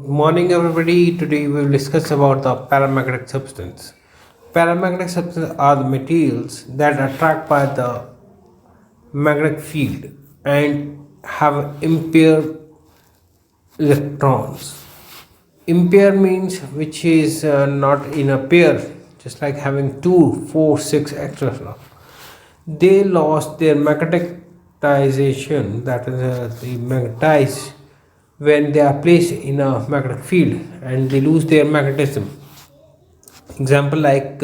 Good morning, everybody. Today we will discuss about the paramagnetic substance. Paramagnetic substances are the materials that attract by the magnetic field and have impaired electrons. Impair means which is not in a pair, just like having 2, 4, 6, etc. They lost their magnetization, that is, they magnetize when they are placed in a magnetic field and they lose their magnetism. Example like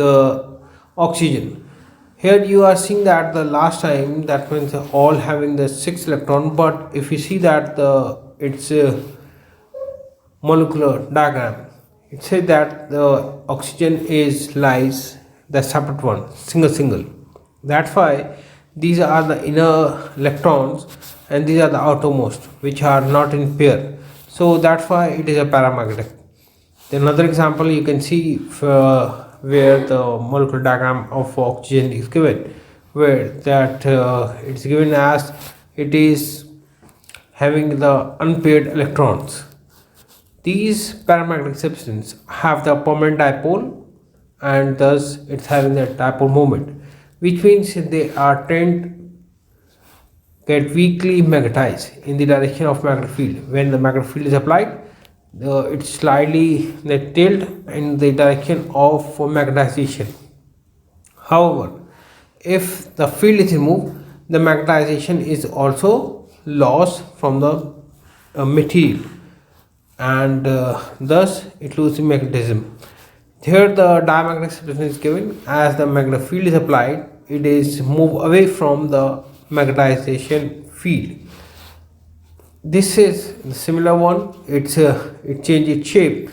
oxygen. Here you are seeing that the last time that means all having the 6 electron, but if you see that the its molecular diagram, it says that the oxygen is lies the separate one, single. That's why these are the inner electrons and these are the outermost, which are not in pair. So that's why it is a paramagnetic. Another example you can see where the molecular diagram of oxygen is given, where that it's given as it is having the unpaired electrons. These paramagnetic substances have the permanent dipole and thus it's having the dipole moment, which means they are tend get weakly magnetized in the direction of magnetic field. When the magnetic field is applied, it slightly tilt in the direction of magnetization. However, if the field is removed, the magnetization is also lost from the material and thus it loses magnetism. Here the diamagnetic substance is given as the magnetic field is applied, it is moved away from the magnetization field. This is the similar one. It changes its shape.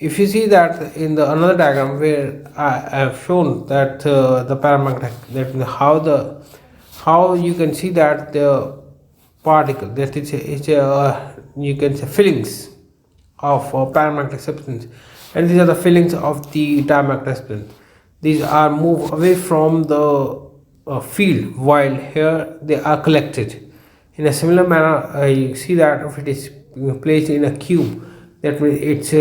If you see that in the another diagram where I have shown that the paramagnetic, that how you can see that the particle that it's you can say fillings of paramagnetic substance, and these are the fillings of the diamagnetic substance. These are moved away from the field, while here they are collected. In a similar manner, you see that if it is placed in a cube, that means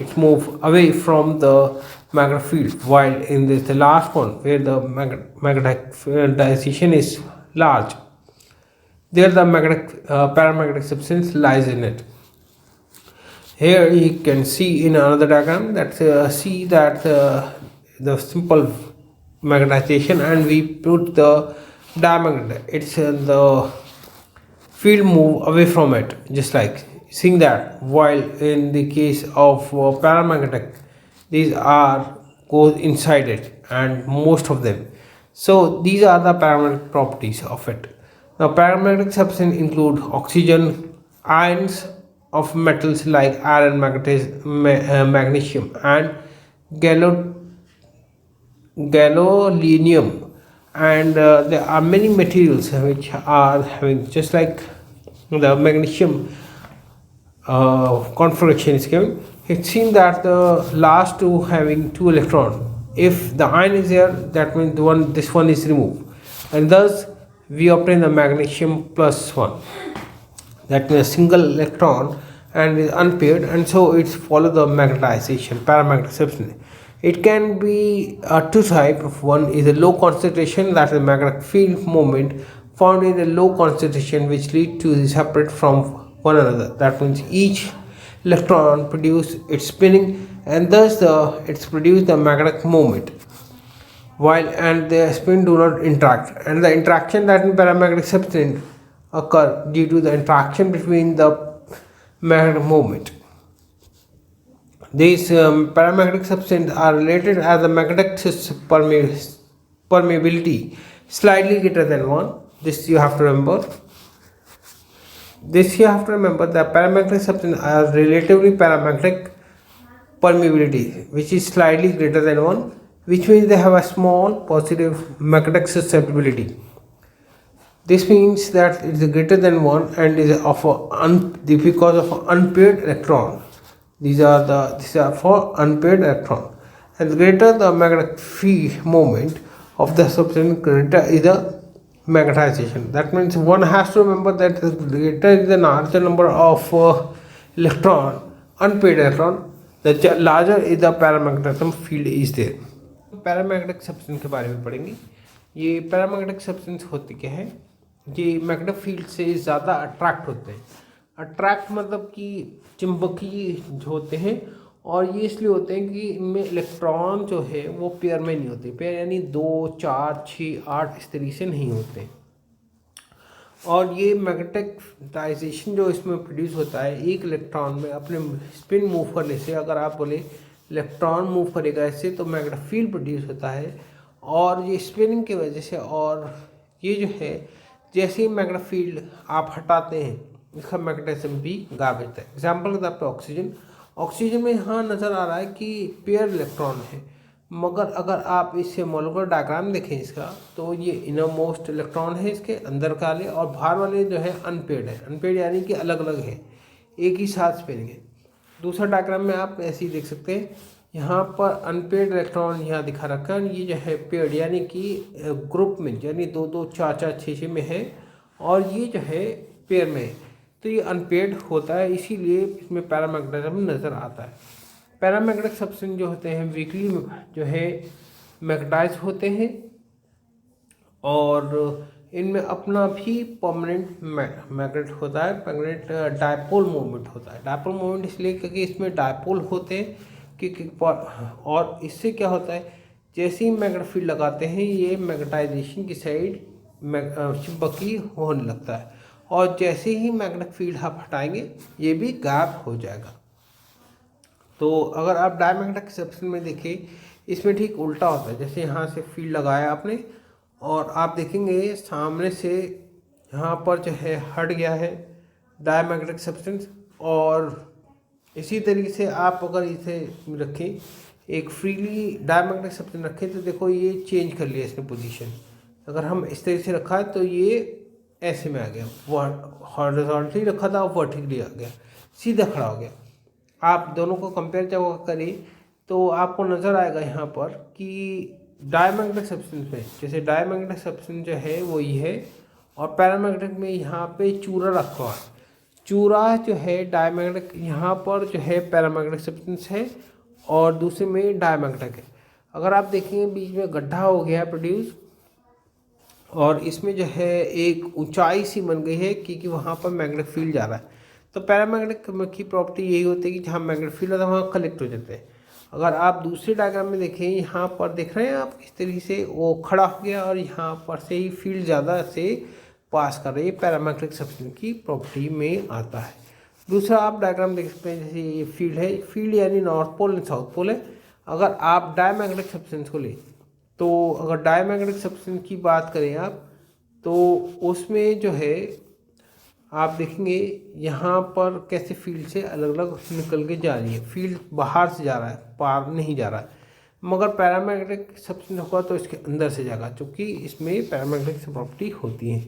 it's moved away from the magnetic field. While in this the last one, where the magnetization is large, there the magnetic paramagnetic substance lies in it. Here you can see in another diagram that see that the simple magnetization and we put the diamagnet. It's the field move away from it, just like seeing that. While in the case of paramagnetic, these are goes inside it and most of them. So these are the paramagnetic properties of it. Now paramagnetic substances include oxygen, ions of metals like iron, magnesium, and gadolinium, and there are many materials which are having just like the magnesium configuration is given. It seems that the last two having two electron. If the ion is there, that means this one is removed, and thus we obtain the magnesium plus one. That means a single electron and is unpaired, and so it's follow the magnetization paramagnetic substance. It can be two type of. One is a low concentration, that is magnetic field moment found in a low concentration, which lead to the separate from one another. That means each electron produce its spinning and thus it's produced the magnetic moment, while and the spin do not interact, and the interaction that in paramagnetic substance occur due to the interaction between the magnetic moment. These paramagnetic substances are related as the magnetic permeability slightly greater than 1. This you have to remember. That paramagnetic substances are relatively paramagnetic permeability, which is slightly greater than 1, which means they have a small positive magnetic susceptibility. This means that it is greater than 1 and is of because of unpaired electron. These are for unpaired electron, and the greater the magnetic field moment of the substance, greater is the magnetization. That means one has to remember that the greater is the larger number of electron, unpaired electron, the larger is the paramagnetic field is there. Paramagnetic substance के बारे में पढ़ेंगे। ये paramagnetic substance होते क्या है, ये magnetic field से ज़्यादा अट्रैक्ट होते हैं। अट्रैक्ट मतलब कि चुंबकीय जो होते हैं, और ये इसलिए होते हैं कि इनमें इलेक्ट्रॉन जो है वो पेयर में नहीं होते। पेयर यानी 2, 4, 6, 8 इस तरीके से नहीं होते। और ये मैग्नेटाइजेशन जो इसमें प्रोड्यूस होता है, एक इलेक्ट्रॉन में अपने स्पिन मूव करने से, अगर आप बोले इलेक्ट्रॉन मूव करेगा ऐसे तो मैग्नेटिक फील्ड प्रोड्यूस होता है। और ये स्पिनिंग की वजह से, और ये जो है जैसे ही मैग्नेटिक फील्ड आप हटाते हैं इसका मैग्नेटिज्म भी गायब होता है। एग्जाम्पल के तौर पर ऑक्सीजन में यहाँ नज़र आ रहा है कि पेयर इलेक्ट्रॉन है, मगर अगर आप इससे मॉलिक्यूलर डायग्राम देखें इसका, तो ये इनर मोस्ट इलेक्ट्रॉन है इसके अंदर वाले, और बाहर वाले जो है अनपेड है। अनपेड यानी कि अलग अलग है, एक ही साथ स्पिनिंग है। दूसरा डायग्राम में आप ऐसे ही देख सकते हैं, यहाँ पर अनपेड इलेक्ट्रॉन यहाँ दिखा रखा है, ये जो है पेड यानी कि ग्रुप में, यानी 2, 2, 4, 4, 6, 6 में है, और ये जो है पेयर में है, तो ये अनपेड होता है, इसीलिए इसमें पैरामैग्नेटिज्म नज़र आता है। पैरामैग्नेटिक सब्सटेंस जो होते हैं वीकली जो है मैग्नेटाइज होते हैं, और इनमें अपना भी परमानेंट मैग्नेट होता है, मैग्नेट डायपोल मोमेंट होता है। डायपोल मोमेंट इसलिए क्योंकि इसमें डायपोल होते हैं कि और इससे क्या होता है, जैसे ही मैग्नेट फील्ड लगाते हैं ये मैग्नेटाइजेशन की साइड चुंबकीय होने लगता है, और जैसे ही मैग्नेटिक फील्ड आप हटाएंगे ये भी गायब हो जाएगा। तो अगर आप डायमैग्नेटिक सब्सटेंस में देखें, इसमें ठीक उल्टा होता है। जैसे यहाँ से फील्ड लगाया आपने, और आप देखेंगे सामने से यहाँ पर जो है हट गया है डायमैग्नेटिक सब्सटेंस, और इसी तरीके से आप अगर इसे रखें, एक फ्रीली डायमैग्नेटिक सब्सटेंस रखें, तो देखो ये चेंज कर लिया इसने पोजीशन। अगर हम इस तरीके से रखा है तो ये ऐसे में आ गया, हॉरिजॉन्टली रखा था वर्टिकली आ गया, सीधा खड़ा हो गया। आप दोनों को कंपेयर जब करें तो आपको नज़र आएगा यहाँ पर कि डायमैग्नेटिक सब्सटेंस में, जैसे डायमैग्नेटिक सब्सटेंस जो है वो ये है, और पैरामैग्नेटिक में यहाँ पे चूरा रखा हुआ है। चूरा जो है डायमैग्नेटिक, यहाँ पर जो है पैरामैग्नेटिक सब्सटेंस है, और दूसरे में डायमैग्नेटिक है। अगर आप देखेंगे बीच में गड्ढा हो गया है प्रोड्यूस, और इसमें जो है एक ऊंचाई सी बन गई है क्योंकि वहाँ पर मैग्नेटिक फील्ड जा रहा है। तो पैरामैग्नेटिक की प्रॉपर्टी यही होती है कि जहाँ मैग्नेटिक फील्ड होता है वहाँ कलेक्ट हो जाते हैं। अगर आप दूसरे डायग्राम में देखें, यहाँ पर देख रहे हैं आप किस तरीके से वो खड़ा हो गया, और यहाँ पर से ही फील्ड ज़्यादा से पास कर रही है, पैरामैग्नेटिक सब्सटेंस की प्रॉपर्टी में आता है। दूसरा आप डायग्राम देख सकते हैं, जैसे ये फील्ड है, फील्ड यानी north pole and south pole है। अगर आप डायमैग्नेटिक सब्सटेंस को लें, तो अगर डायमैग्नेटिक सब्सटेंस की बात करें आप, तो उसमें जो है आप देखेंगे यहाँ पर कैसे फील्ड से अलग अलग निकल के जा रही है, फील्ड बाहर से जा रहा है, पार नहीं जा रहा है। मगर पैरामैग्नेटिक सब्सटेंस होगा तो इसके अंदर से जाएगा, क्योंकि इसमें पैरामैग्नेटिक प्रॉपर्टी होती है।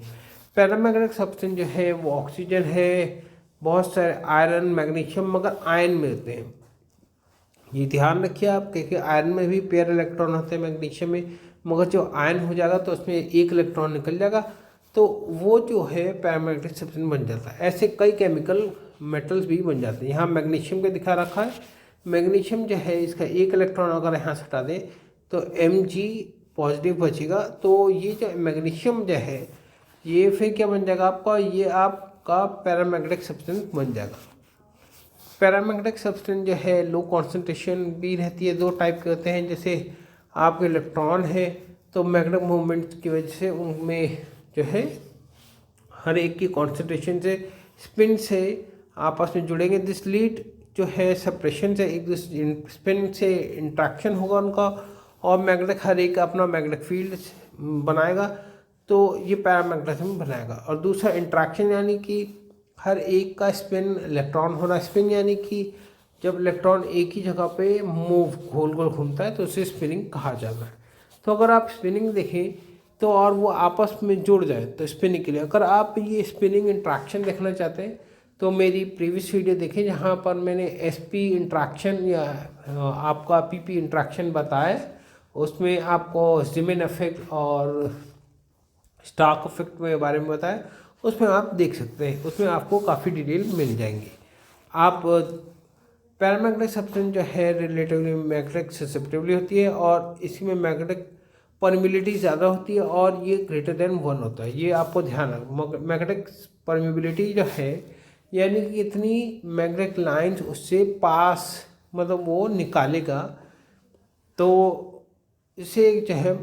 पैरामैग्नेटिक सब्सटेंस जो है वो ऑक्सीजन है, बहुत सारे आयरन, मैग्नीशियम, मगर आयन में होते हैं। ये ध्यान रखिए आप, क्योंकि आयरन में भी पेयर इलेक्ट्रॉन होते हैं मैग्नीशियम में, मगर जो आयन हो जाएगा तो उसमें एक इलेक्ट्रॉन निकल जाएगा, तो वो जो है पैरामैग्नेटिक सब्सटेंस बन जाता है। ऐसे कई केमिकल मेटल्स भी बन जाते हैं। यहाँ मैग्नीशियम का दिखा रखा है, मैग्नीशियम जो है इसका एक इलेक्ट्रॉन अगर यहाँ से हटा दें तो Mg पॉजिटिव बचेगा, तो ये जो मैग्नीशियम जो है ये फिर क्या बन जाएगा आपका, ये आपका पैरामैग्नेटिक सब्सटेंस बन जाएगा। पैरामैग्नेटिक सब्सटेंस जो है लो कॉन्सेंट्रेशन भी रहती है, दो टाइप के होते हैं। जैसे आपके इलेक्ट्रॉन है तो मैग्नेटिक मूवमेंट की वजह से उनमें जो है हर एक की कॉन्सेंट्रेशन से, स्पिन से आपस में जुड़ेंगे, दिस लीड जो है सेपरेशन से, एक दूसरे स्पिन से इंट्रैक्शन होगा उनका, और मैग्नेटिक हर एक अपना मैग्नेटिक फील्ड बनाएगा, तो ये पैरामैग्नेटिज्म बनाएगा। और दूसरा इंट्रैक्शन यानी कि हर एक का स्पिन इलेक्ट्रॉन हो रहा है। स्पिन यानी कि जब इलेक्ट्रॉन एक ही जगह पे मूव गोल गोल घूमता है तो उसे स्पिनिंग कहा जाता है। तो अगर आप स्पिनिंग देखें तो और वो आपस में जुड़ जाए तो स्पिनिंग के लिए, अगर आप ये स्पिनिंग इंट्रैक्शन देखना चाहते हैं तो मेरी प्रीवियस वीडियो देखें, जहाँ पर मैंने एसपी इंट्रैक्शन या आपका पीपी इंट्रैक्शन बताया। उसमें आपको जिमिन इफेक्ट और स्टार्क इफेक्ट के बारे में बताया, उसमें आप देख सकते हैं, उसमें आपको काफ़ी डिटेल मिल जाएंगी। आप पैरामैग्नेटिक सब्सटेंस जो है रिलेटिवली मैग्नेटिक ससेप्टिबिलिटी होती है और इसमें मैग्नेटिक परमिबिलिटी ज़्यादा होती है और ये ग्रेटर देन 1 होता है। ये आपको ध्यान रखना। मैग्नेटिक परमिबिलिटी जो है यानी कि इतनी मैग्नेटिक लाइंस उससे पास मतलब वो निकालेगा, तो इसे जो है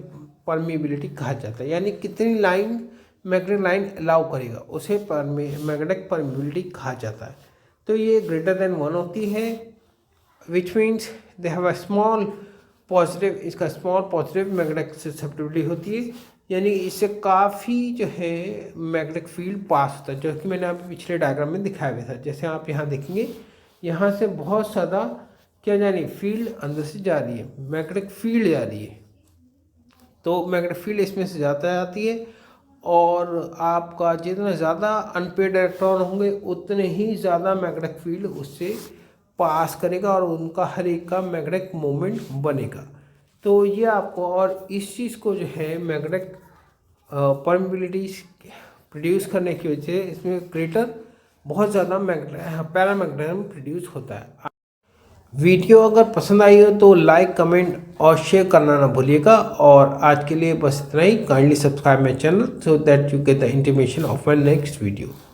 परमिबिलिटी कहा जाता है। यानी कितनी लाइन मैग्नेटिक लाइन अलाउ करेगा उसे मैग्नेटिक परमिबिलिटी कहा जाता है। तो ये ग्रेटर देन 1 होती है, which means they have a small positive, इसका स्मॉल पॉजिटिव मैग्नेटिक ससेप्टिबिलिटी होती है, यानी इससे काफ़ी जो है मैग्नेटिक फील्ड पास होता है, जो कि मैंने आपको पिछले डायग्राम में दिखाया गया था। जैसे आप यहाँ देखेंगे, यहाँ से बहुत ज़्यादा क्या जा रही है, फील्ड अंदर से जा रही है, मैग्नेटिक फील्ड जा रही है, तो मैग्नेटिक फील्ड इसमें से ज़्यादा आती है और आपका जितना ज़्यादा अनपेड इलेक्ट्रॉन होंगे उतने ही ज़्यादा मैग्नेटिक फील्ड उससे पास करेगा और उनका हर एक का मैग्नेटिक मोमेंट बनेगा। तो ये आपको, और इस चीज़ को जो है मैग्नेटिक परमिबिलिटी प्रोड्यूस करने की वजह से इसमें ग्रेटर बहुत ज़्यादा पैरामैग्नेटिज्म प्रोड्यूस होता है। वीडियो अगर पसंद आई हो तो लाइक, कमेंट और शेयर करना ना भूलिएगा। और आज के लिए बस इतना ही। Kindly subscribe my channel so that you get the intimation of my next video.